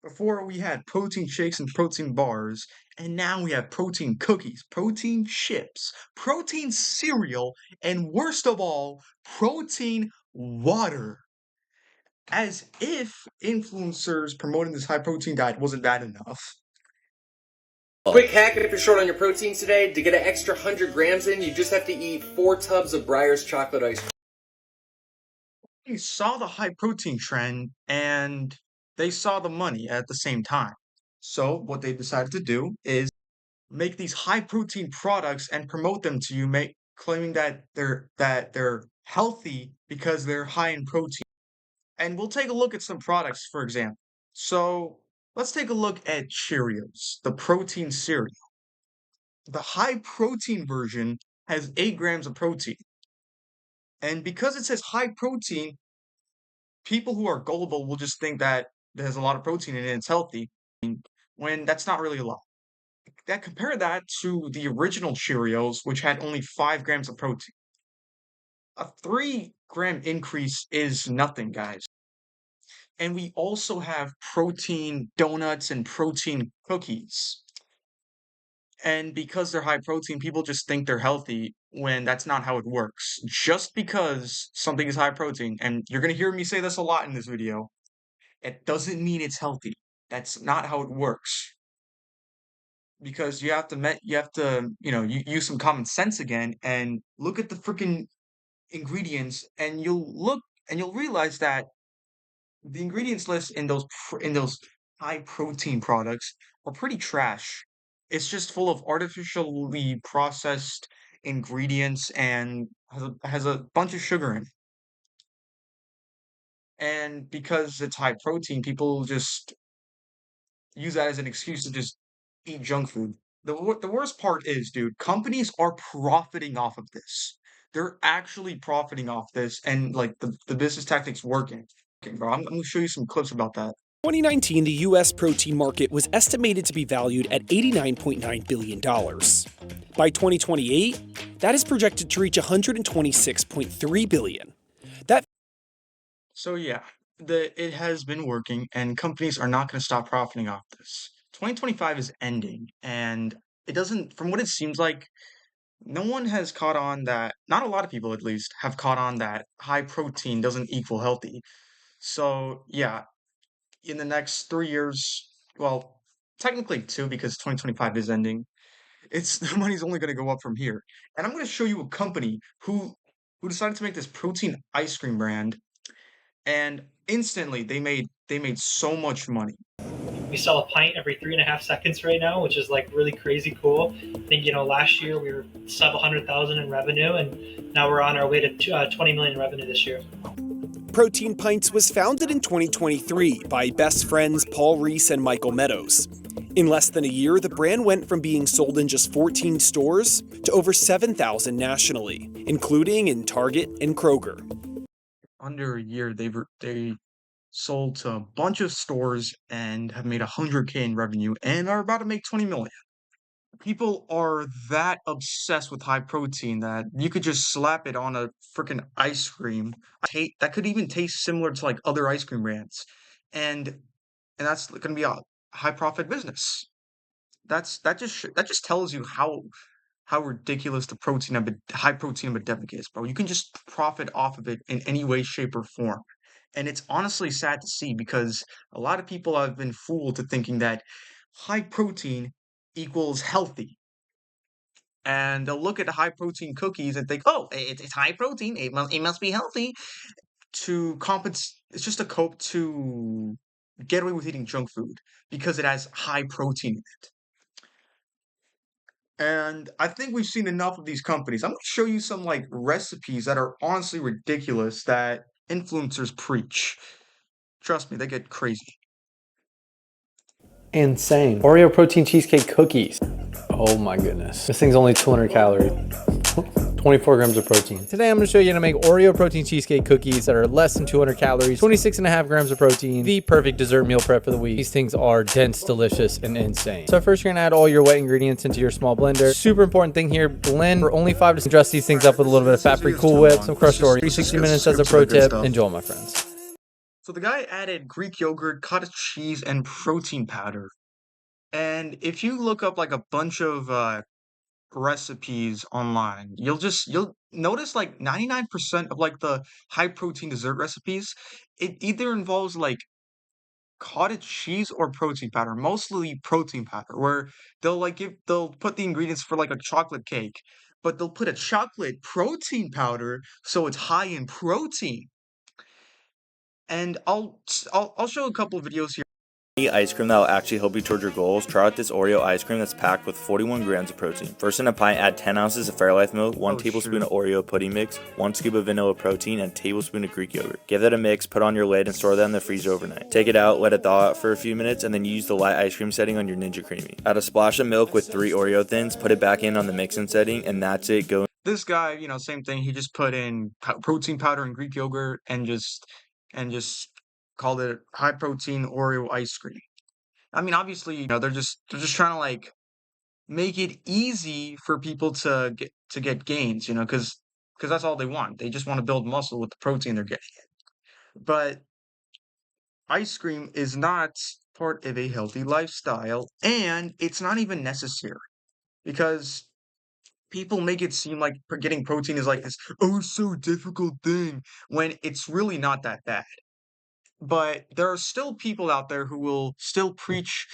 Before we had protein shakes and protein bars, and now we have protein cookies, protein chips, protein cereal, and worst of all, protein water. As if influencers promoting this high protein diet wasn't bad enough. Quick hack if you're short on your proteins today. To get an extra 100 grams in, you just have to eat 4 tubs of Breyer's chocolate ice cream. They saw the high protein trend and they saw the money at the same time. So what they decided to do is make these high protein products and promote them to you, claiming that they're healthy because they're high in protein. And we'll take a look at some products, for example. So let's take a look at Cheerios, the protein cereal. The high protein version has 8 grams of protein. And because it says high protein, people who are gullible will just think that there's a lot of protein in it and it's healthy, when that's not really a lot. Compare that to the original Cheerios, which had only 5 grams of protein. A 3-gram increase is nothing, guys. And we also have protein donuts and protein cookies. And because they're high protein, people just think they're healthy when that's not how it works. Just because something is high protein, and you're going to hear me say this a lot in this video, it doesn't mean it's healthy. That's not how it works. Because you have to, use some common sense again and look at the freaking ingredients, and you'll realize that the ingredients list in those high protein products are pretty trash. It's just full of artificially processed ingredients and has a bunch of sugar in it. And because it's high protein, people just use that as an excuse to just eat junk food. The worst part is, dude, companies are profiting off of this. They're actually profiting off this, and like the business tactics working. Okay, bro, I'm gonna show you some clips about that. 2019, the U.S. protein market was estimated to be valued at $89.9 billion. By 2028, that is projected to reach $126.3 billion. So yeah, it has been working, and companies are not going to stop profiting off this. 2025 is ending, and it doesn't, from what it seems like, no one has caught on that, not a lot of people at least, have caught on that high protein doesn't equal healthy. So yeah, in the next 3 years, well, technically two because 2025 is ending, it's the money's only going to go up from here. And I'm going to show you a company who decided to make this protein ice cream brand, and instantly they made so much money. We sell a pint every 3.5 seconds right now, which is like really crazy cool. I think, last year we were sub 100,000 in revenue, and now we're on our way to 20 million in revenue this year. Protein Pints was founded in 2023 by best friends Paul Reese and Michael Meadows. In less than a year, the brand went from being sold in just 14 stores to over 7,000 nationally, including in Target and Kroger. Under a year, they sold to a bunch of stores and have made 100K in revenue and are about to make 20 million. People are that obsessed with high protein that you could just slap it on a freaking ice cream. That could even taste similar to like other ice cream brands, and that's going to be a high profit business. That just tells you how ridiculous high protein epidemic is, bro. You can just profit off of it in any way, shape, or form. And it's honestly sad to see because a lot of people have been fooled to thinking that high protein equals healthy. And they'll look at the high protein cookies and think, oh, it's high protein, it must be healthy. To compensate, it's just a cope to get away with eating junk food because it has high protein in it. And I think we've seen enough of these companies. I'm going to show you some like recipes that are honestly ridiculous that influencers preach. Trust me, they get crazy. Insane. Oreo protein cheesecake cookies. Oh my goodness. This thing's only 200 calories. 24 grams of protein. Today I'm going to show you how to make Oreo protein cheesecake cookies that are less than 200 calories, 26.5 grams of protein, the perfect dessert meal prep for the week. These things are dense, delicious, and insane. So first you're going to add all your wet ingredients into your small blender. Super important thing here, blend for only 5 to dress these things up with a little bit of fat-free Cool Whip, some crushed Oreo. 360 minutes as a pro tip. Enjoy, my friends. So the guy added Greek yogurt, cottage cheese, and protein powder. And if you look up like a bunch of recipes online, you'll notice like 99% of like the high protein dessert recipes, it either involves like cottage cheese or protein powder, mostly protein powder, where they'll put the ingredients for like a chocolate cake, but they'll put a chocolate protein powder so it's high in protein. And I'll show a couple of videos here. Ice cream that will actually help you towards your goals. Try out this Oreo ice cream that's packed with 41 grams of protein. First, in a pint, add 10 ounces of Fairlife milk, 1 Oh tablespoon shoot. of Oreo pudding mix, 1 scoop of vanilla protein, and a tablespoon of Greek yogurt. Give that a mix, put on your lid, and store that in the freezer overnight. Take it out, let it thaw out for a few minutes, and then use the light ice cream setting on your Ninja Creamy. Add a splash of milk with 3 Oreo thins, put it back in on the mixing setting, and that's it. Go. This guy, same thing. He just put in protein powder and Greek yogurt and just called it high protein Oreo ice cream. I mean, obviously, they're just trying to like make it easy for people to get gains, because that's all they want. They just want to build muscle with the protein they're getting. But ice cream is not part of a healthy lifestyle, and it's not even necessary because people make it seem like getting protein is like this oh so difficult thing when it's really not that bad. But there are still people out there who will still preach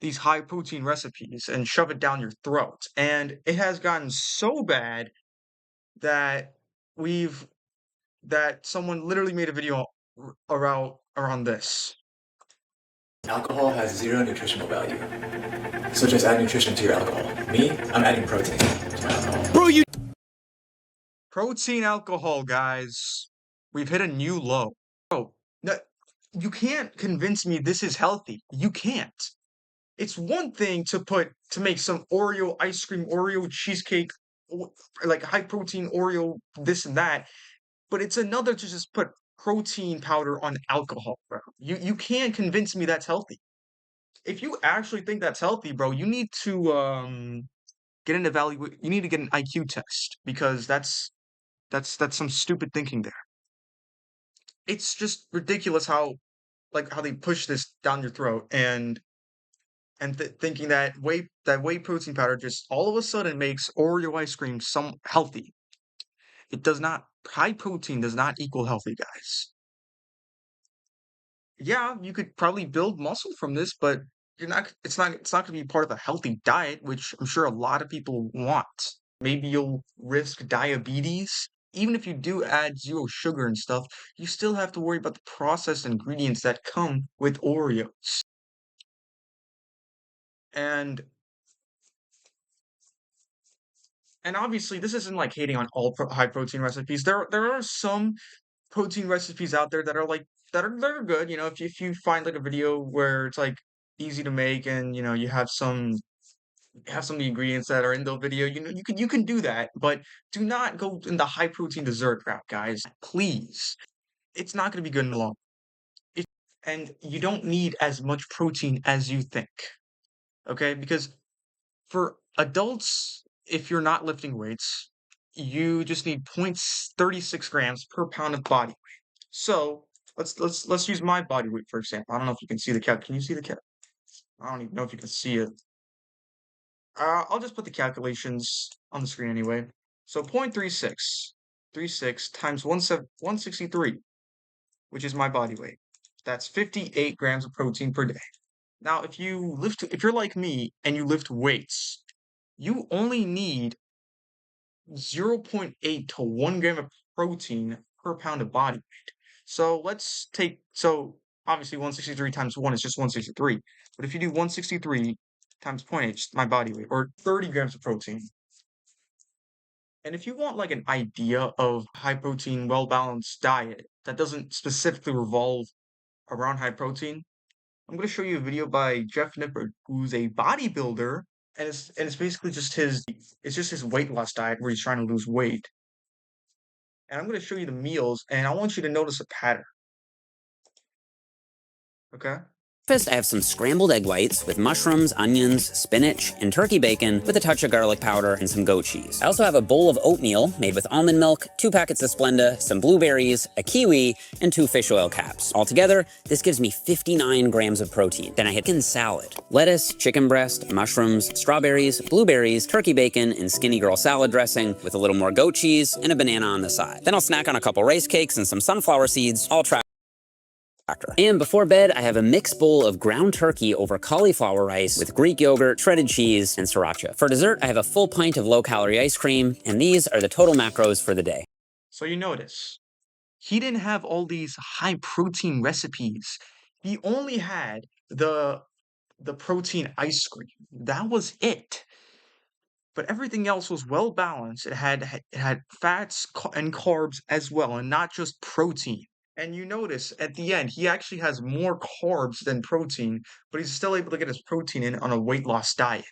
these high protein recipes and shove it down your throat. And it has gotten so bad that we've that someone literally made a video around this. Alcohol has zero nutritional value. So just add nutrition to your alcohol. Me, I'm adding protein to my alcohol. Bro, you Protein alcohol, guys. We've hit a new low. Bro, no, you can't convince me this is healthy. You can't. It's one thing to make some Oreo ice cream, Oreo cheesecake, like high protein Oreo this and that, but it's another to just put protein powder on alcohol, bro. You can't convince me that's healthy. If you actually think that's healthy, bro, you need to get an evaluate. You need to get an IQ test because that's some stupid thinking there. It's just ridiculous how they push this down your throat and thinking that whey protein powder just all of a sudden makes Oreo ice cream some healthy. It does not. High protein does not equal healthy, guys. Yeah, you could probably build muscle from this, but you're not. It's not going to be part of a healthy diet, which I'm sure a lot of people want. Maybe you'll risk diabetes. Even if you do add zero sugar and stuff, you still have to worry about the processed ingredients that come with Oreos. And and obviously, this isn't like hating on all high protein recipes. There are some protein recipes out there that are like that are good. If you find like a video where it's like easy to make and you have some of the ingredients that are in the video, you can do that, but do not go in the high protein dessert route, guys. Please, it's not going to be good in the long. It, and you don't need as much protein as you think. Okay, because for adults, if you're not lifting weights, you just need 0.36 grams per pound of body weight. So let's use my body weight for example. I don't know if you can see the cal. Can you see the cal? I don't even know if you can see it. I'll just put the calculations on the screen anyway. So 0.36 times 163, which is my body weight. That's 58 grams of protein per day. Now, if you're like me and you lift weights, you only need 0.8 to 1 gram of protein per pound of body weight. So obviously 163 times 1 is just 163. But if you do 163 times 0.8, it's my body weight, or 30 grams of protein. And if you want like an idea of high protein, well balanced diet that doesn't specifically revolve around high protein, I'm going to show you a video by Jeff Nippard, who's a bodybuilder, and it's basically just his weight loss diet where he's trying to lose weight. And I'm going to show you the meals, and I want you to notice a pattern. Okay? breakfast, I have some scrambled egg whites with mushrooms, onions, spinach, and turkey bacon with a touch of garlic powder and some goat cheese. I also have a bowl of oatmeal made with almond milk, 2 packets of Splenda, some blueberries, a kiwi, and 2 fish oil caps. Altogether, this gives me 59 grams of protein. Then I hit chicken salad, lettuce, chicken breast, mushrooms, strawberries, blueberries, turkey bacon, and skinny girl salad dressing with a little more goat cheese and a banana on the side. Then I'll snack on a couple rice cakes and some sunflower seeds, all tracked. And before bed, I have a mixed bowl of ground turkey over cauliflower rice with Greek yogurt, shredded cheese, and sriracha. For dessert, I have a full pint of low-calorie ice cream, and these are the total macros for the day. So you notice, he didn't have all these high protein recipes. He only had the protein ice cream. That was it. But everything else was well balanced. It had fats and carbs as well, and not just protein. And you notice at the end, he actually has more carbs than protein, but he's still able to get his protein in on a weight loss diet.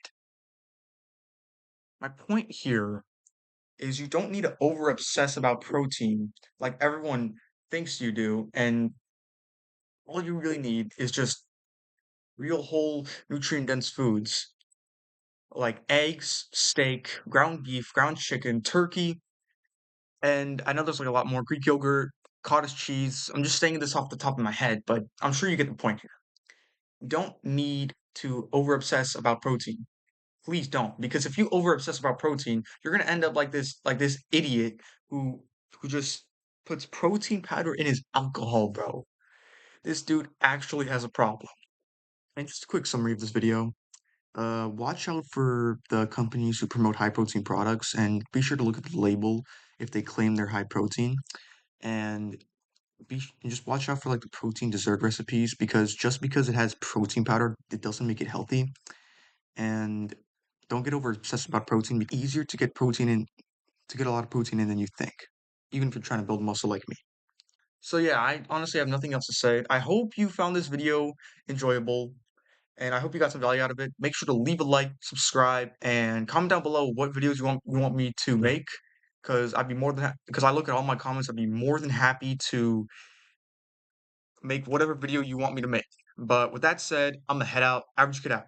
My point here is you don't need to over obsess about protein like everyone thinks you do, and all you really need is just real whole nutrient dense foods like eggs, steak, ground beef, ground chicken, turkey, and I know there's like a lot more Greek yogurt, cottage cheese. I'm just saying this off the top of my head, but I'm sure you get the point here. You don't need to over obsess about protein. Please don't, because if you over obsess about protein, you're gonna end up like this idiot who just puts protein powder in his alcohol, bro. This dude actually has a problem. And just a quick summary of this video. Watch out for the companies who promote high protein products and be sure to look at the label if they claim they're high protein. And and just watch out for like the protein dessert recipes because just because it has protein powder, it doesn't make it healthy. And don't get over obsessed about protein. It's easier to get protein in to get a lot of protein in than you think, even if you're trying to build muscle like me. So yeah, I honestly have nothing else to say. I hope you found this video enjoyable. And I hope you got some value out of it. Make sure to leave a like, subscribe, and comment down below what videos you want me to make. Because I'd be more than because I look at all my comments, I'd be more than happy to make whatever video you want me to make. But with that said, I'm gonna head out. Average Kid out.